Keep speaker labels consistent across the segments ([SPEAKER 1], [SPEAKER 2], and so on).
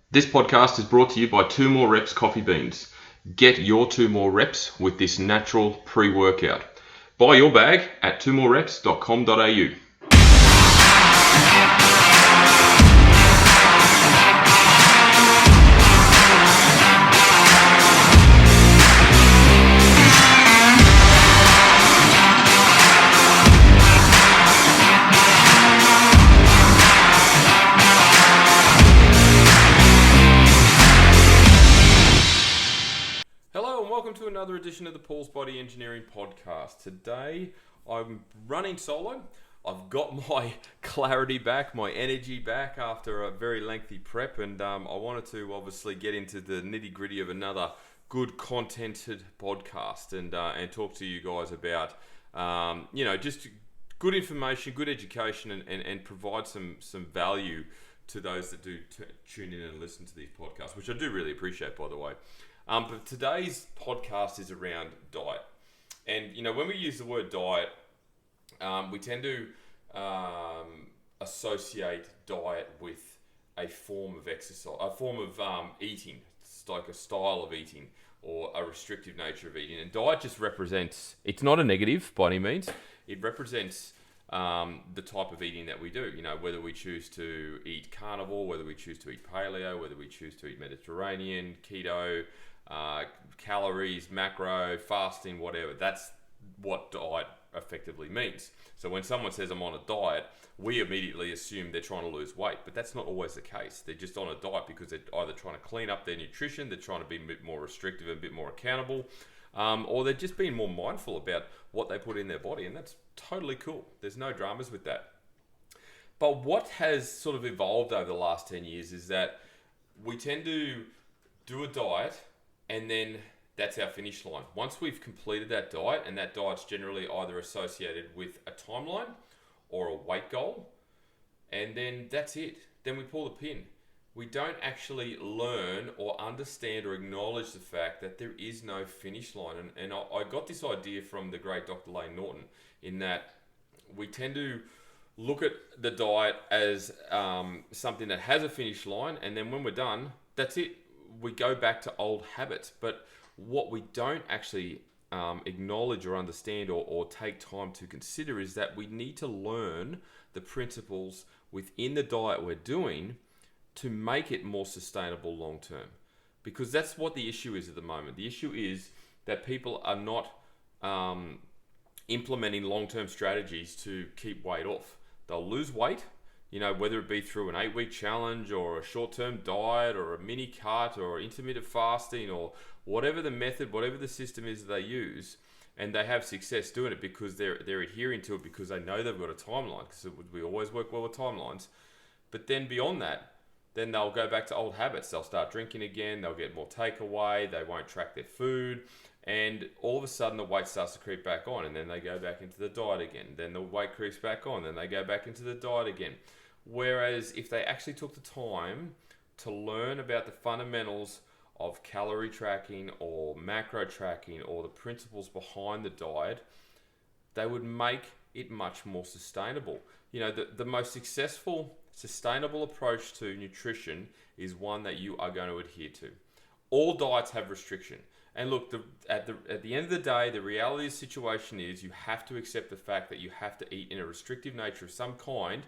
[SPEAKER 1] This podcast is brought to you by Two More Reps Coffee Beans. Get your 2 more reps with this natural pre-workout. Buy your bag at twomorereps.com.au. Hello and welcome to another edition of the Paul's Body Engineering Podcast. Today I'm running solo. I've got my clarity back, my energy back after a very lengthy prep, and I wanted to obviously get into the nitty gritty of another good contented podcast and talk to you guys about just good information, good education, and provide some value to those that do tune in and listen to these podcasts, which I do really appreciate, by the way. But today's podcast is around diet. And, when we use the word diet, we tend to associate diet with a form of exercise, a form of eating. It's like a style of eating or a restrictive nature of eating. And diet just represents, it's not a negative by any means. It represents the type of eating that we do. Whether we choose to eat carnivore, whether we choose to eat paleo, whether we choose to eat Mediterranean, keto, calories, macro, fasting, whatever. That's what diet effectively means. So when someone says I'm on a diet, we immediately assume they're trying to lose weight, but that's not always the case. They're just on a diet because they're either trying to clean up their nutrition, they're trying to be a bit more restrictive and a bit more accountable, or they're just being more mindful about what they put in their body, and that's totally cool. There's no dramas with that. But what has sort of evolved over the last 10 years is that we tend to do a diet and then that's our finish line. Once we've completed that diet, and that diet's generally either associated with a timeline or a weight goal, and then that's it. Then we pull the pin. We don't actually learn or understand or acknowledge the fact that there is no finish line. And I got this idea from the great Dr. Layne Norton, in that we tend to look at the diet as something that has a finish line, and then when we're done, that's it. We go back to old habits. But what we don't actually acknowledge or understand or take time to consider is that we need to learn the principles within the diet we're doing to make it more sustainable long term. Because that's what the issue is at the moment. The issue is that people are not implementing long-term strategies to keep weight off. They'll lose weight, whether it be through an 8-week challenge or a short-term diet or a mini cut or intermittent fasting or whatever the method, whatever the system is they use, and they have success doing it because they're adhering to it because they know they've got a timeline, because we always work well with timelines. But then beyond that, then they'll go back to old habits. They'll start drinking again, they'll get more takeaway, they won't track their food, and all of a sudden the weight starts to creep back on, and then they go back into the diet again. Then the weight creeps back on, then they go back into the diet again. Whereas if they actually took the time to learn about the fundamentals of calorie tracking or macro tracking or the principles behind the diet, they would make it much more sustainable. The most successful, sustainable approach to nutrition is one that you are going to adhere to. All diets have restriction. And look, at the end of the day, the reality of the situation is you have to accept the fact that you have to eat in a restrictive nature of some kind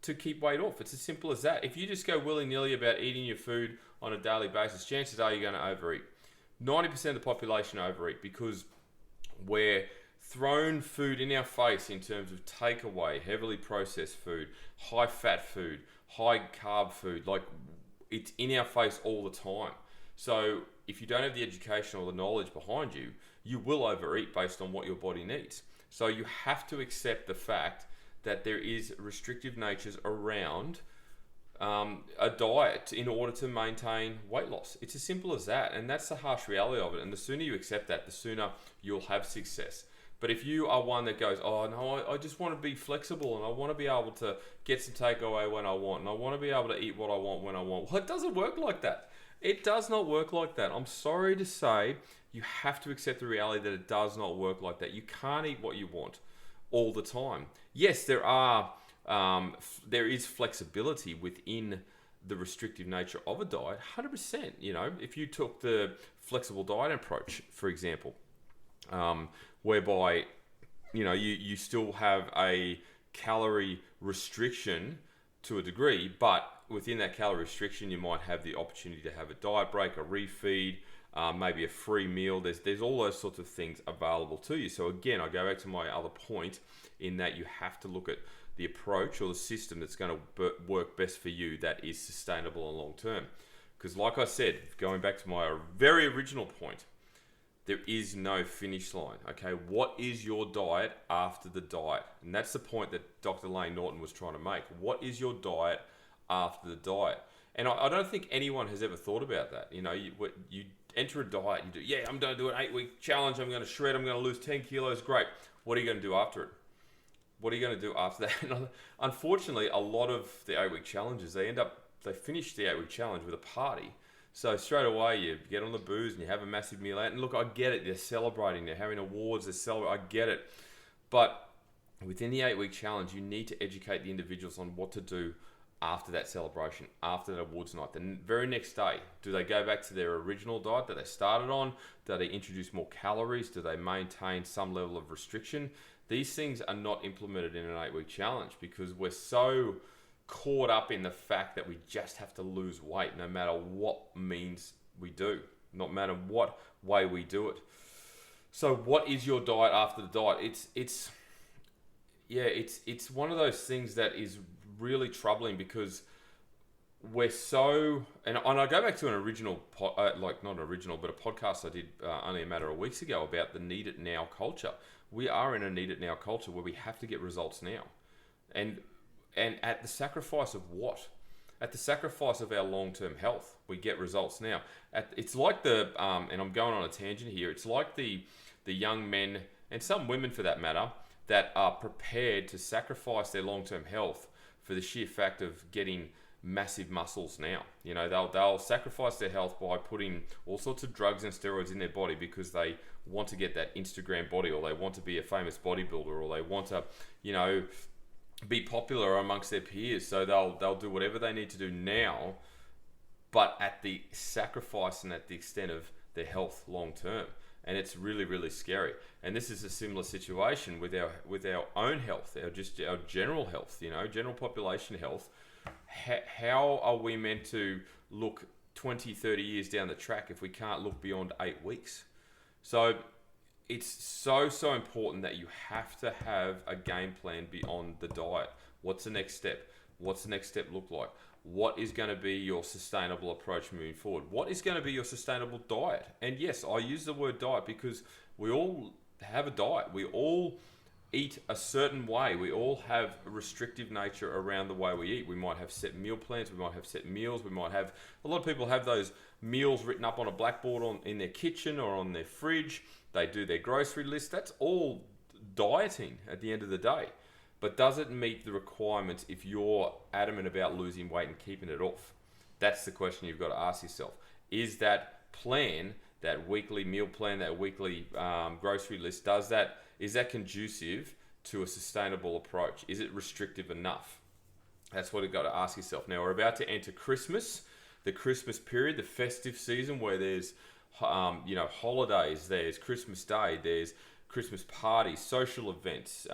[SPEAKER 1] to keep weight off. It's as simple as that. If you just go willy-nilly about eating your food on a daily basis, chances are you're going to overeat. 90% of the population overeat because we're thrown food in our face in terms of takeaway, heavily processed food, high-fat food, high-carb food. Like, it's in our face all the time. So if you don't have the education or the knowledge behind you, you will overeat based on what your body needs. So you have to accept the fact that there is restrictive natures around a diet in order to maintain weight loss. It's as simple as that, and that's the harsh reality of it. And the sooner you accept that, the sooner you'll have success. But if you are one that goes, oh no, I just want to be flexible and I want to be able to get some takeaway when I want, and I want to be able to eat what I want when I want. Well, it doesn't work like that. It does not work like that. I'm sorry to say, you have to accept the reality that it does not work like that. You can't eat what you want all the time. Yes, there is flexibility within the restrictive nature of a diet, 100%. You know, if you took the flexible diet approach, for example, whereby, you know, you still have a calorie restriction to a degree, but within that calorie restriction, you might have the opportunity to have a diet break, a refeed, maybe a free meal. There's all those sorts of things available to you. So again, I go back to my other point in that you have to look at the approach or the system that's going to work best for you, that is sustainable and long term. Because like I said, going back to my very original point, there is no finish line. Okay, what is your diet after the diet? And that's the point that Dr. Layne Norton was trying to make. What is your diet after the diet? And I don't think anyone has ever thought about that. You know, you enter a diet, you do, yeah, I'm going to do an 8-week challenge, I'm going to shred, I'm going to lose 10 kilos, great. What are you going to do after it? What are you going to do after that? And unfortunately, a lot of the 8-week challenges, they finish the 8-week challenge with a party. So straight away, you get on the booze and you have a massive meal out. And look, I get it. They're celebrating. They're having awards. They're celebrating. I get it. But within the 8-week challenge, you need to educate the individuals on what to do after that celebration, after that awards night. The very next day, do they go back to their original diet that they started on? Do they introduce more calories? Do they maintain some level of restriction? These things are not implemented in an 8-week challenge because we're so caught up in the fact that we just have to lose weight no matter what means we do, no matter what way we do it. So what is your diet after the diet? It's one of those things that is really troubling because we're so, and I go back to an original, not original, but a podcast I did only a matter of weeks ago about the need it now culture. We are in a need it now culture where we have to get results now. And at the sacrifice of what? At the sacrifice of our long-term health, we get results now. It's like and I'm going on a tangent here, it's like the young men, and some women for that matter, that are prepared to sacrifice their long-term health for the sheer fact of getting massive muscles now. You know, they'll sacrifice their health by putting all sorts of drugs and steroids in their body because they want to get that Instagram body, or they want to be a famous bodybuilder, or they want to, you know, be popular amongst their peers. So they'll do whatever they need to do now, but at the sacrifice and at the extent of their health long term. And it's really, really scary. And this is a similar situation with our own health, our general health, you know, general population health. How are we meant to look 20, 30 years down the track if we can't look beyond 8 weeks? So it's so important that you have to have a game plan beyond the diet. What's the next step? What's the next step look like? What is going to be your sustainable approach moving forward? What is going to be your sustainable diet? And yes, I use the word diet because we all have a diet. We all eat a certain way. We all have a restrictive nature around the way we eat. We might have set meal plans. We might have set meals. We might have, a lot of people have those meals written up on a blackboard in their kitchen or on their fridge. They do their grocery list. That's all dieting at the end of the day. But does it meet the requirements if you're adamant about losing weight and keeping it off? That's the question you've got to ask yourself. Is that plan, that weekly meal plan, that weekly grocery list, is that conducive to a sustainable approach? Is it restrictive enough? That's what you've got to ask yourself. Now, we're about to enter Christmas, the Christmas period, the festive season where there's holidays, there's Christmas Day, there's Christmas parties, social events,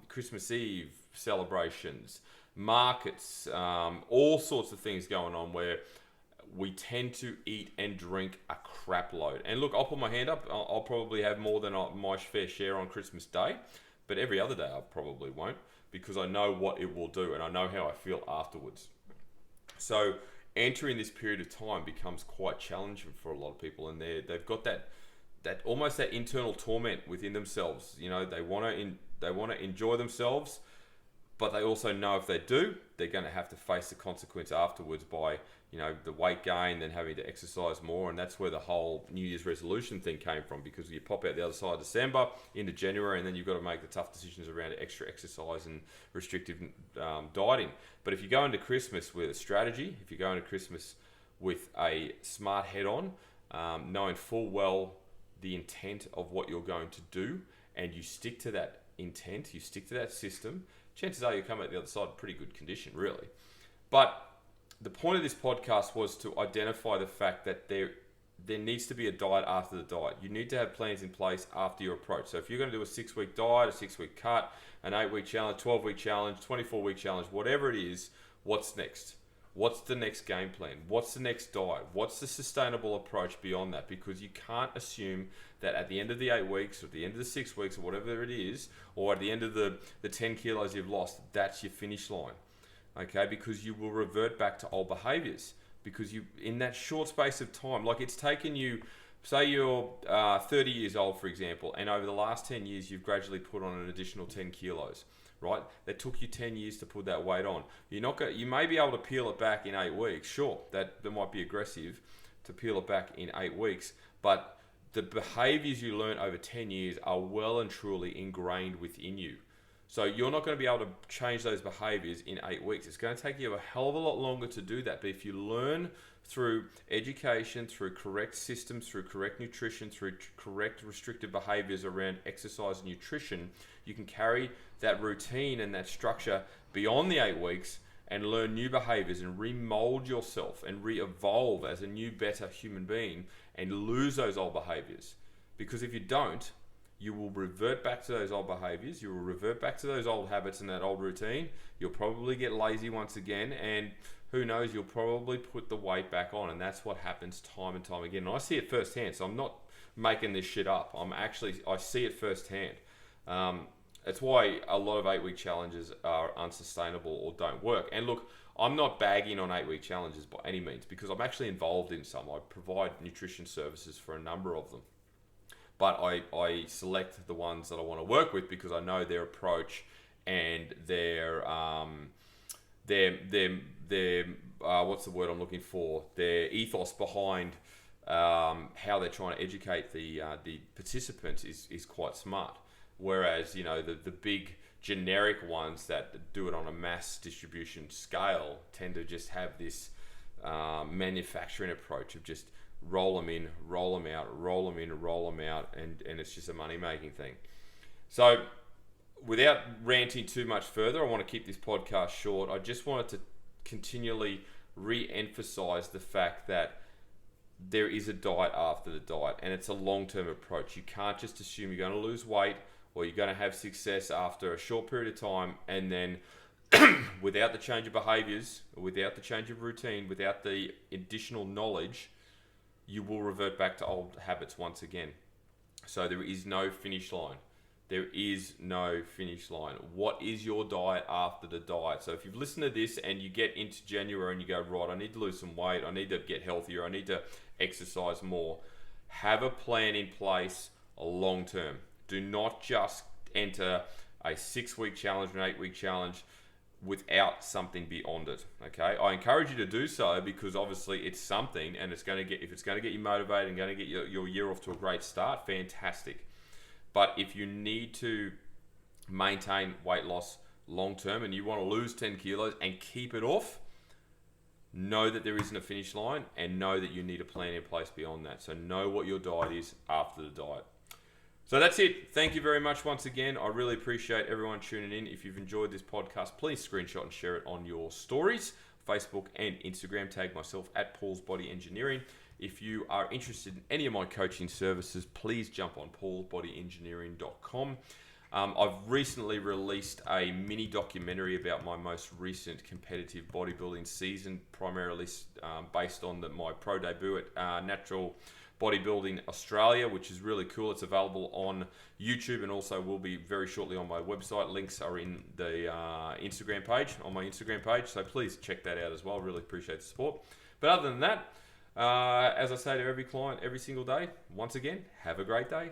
[SPEAKER 1] Christmas Eve celebrations, markets, all sorts of things going on where we tend to eat and drink a crap load. And look, I'll put my hand up. I'll probably have more than my fair share on Christmas Day, but every other day I probably won't because I know what it will do and I know how I feel afterwards. So entering this period of time becomes quite challenging for a lot of people, and they've got that almost that internal torment within themselves. You know, they want to enjoy themselves, but they also know if they do, they're going to have to face the consequence afterwards by, you know, the weight gain, then having to exercise more. And that's where the whole New Year's resolution thing came from, because you pop out the other side of December into January, and then you've got to make the tough decisions around extra exercise and restrictive dieting. But if you go into Christmas with a strategy, if you go into Christmas with a smart head on, knowing full well the intent of what you're going to do, and you stick to that intent, you stick to that system, chances are you come out the other side in pretty good condition, really. But the point of this podcast was to identify the fact that there needs to be a diet after the diet. You need to have plans in place after your approach. So if you're going to do a 6-week diet, a 6-week cut, an 8-week challenge, 12-week challenge, 24-week challenge, whatever it is, what's next? What's the next game plan? What's the next diet? What's the sustainable approach beyond that? Because you can't assume that at the end of the 8 weeks or at the end of the 6 weeks or whatever it is, or at the end of the 10 kilos you've lost, that's your finish line. Okay, because you will revert back to old behaviors. Because you, in that short space of time, like it's taken you, say you're 30 years old, for example, and over the last 10 years, you've gradually put on an additional 10 kilos, right? That took you 10 years to put that weight on. You're not going, you may be able to peel it back in 8 weeks. Sure, that might be aggressive to peel it back in 8 weeks, but the behaviors you learn over 10 years are well and truly ingrained within you. So you're not going to be able to change those behaviors in 8 weeks. It's going to take you a hell of a lot longer to do that. But if you learn through education, through correct systems, through correct nutrition, through correct restrictive behaviors around exercise and nutrition, you can carry that routine and that structure beyond the 8 weeks and learn new behaviors and remold yourself and re-evolve as a new, better human being and lose those old behaviors. Because if you don't, you will revert back to those old behaviors, you will revert back to those old habits and that old routine. You'll probably get lazy once again, and who knows, you'll probably put the weight back on, and that's what happens time and time again. And I see it firsthand, so I'm not making this shit up. I see it firsthand. It's why a lot of 8-week challenges are unsustainable or don't work. And look, I'm not bagging on 8-week challenges by any means, because I'm actually involved in some. I provide nutrition services for a number of them. But I select the ones that I want to work with because I know their approach and their what's the word I'm looking for? Their ethos behind how they're trying to educate the participants is quite smart. Whereas, you know, the big generic ones that do it on a mass distribution scale tend to just have this manufacturing approach of just roll them in, roll them out, roll them in, roll them out, and it's just a money-making thing. So without ranting too much further, I want to keep this podcast short. I just wanted to continually re-emphasize the fact that there is a diet after the diet, and it's a long-term approach. You can't just assume you're going to lose weight or you're going to have success after a short period of time, and then without the change of behaviors, without the change of routine, without the additional knowledge, you will revert back to old habits once again. So there is no finish line. There is no finish line. What is your diet after the diet? So if you've listened to this and you get into January and you go, right, I need to lose some weight, I need to get healthier, I need to exercise more, have a plan in place long term. Do not just enter a 6-week challenge or an 8-week challenge without something beyond it. Okay, I encourage you to do so because obviously it's something, and it's going to get, if it's going to get you motivated and going to get your year off to a great start, fantastic. But if you need to maintain weight loss long term and you want to lose 10 kilos and keep it off, know that there isn't a finish line, and know that you need a plan in place beyond that. So know what your diet is after the diet. So that's it. Thank you very much once again. I really appreciate everyone tuning in. If you've enjoyed this podcast, please screenshot and share it on your stories, Facebook and Instagram. Tag myself at Paul's Body Engineering. If you are interested in any of my coaching services, please jump on paulsbodyengineering.com. I've recently released a mini documentary about my most recent competitive bodybuilding season, primarily based on my pro debut at Natural Bodybuilding Australia, which is really cool. It's available on YouTube and also will be very shortly on my website. Links are in the Instagram page, on my Instagram page, so please check that out as well. Really appreciate the support. But other than that, as I say to every client every single day, once again, have a great day.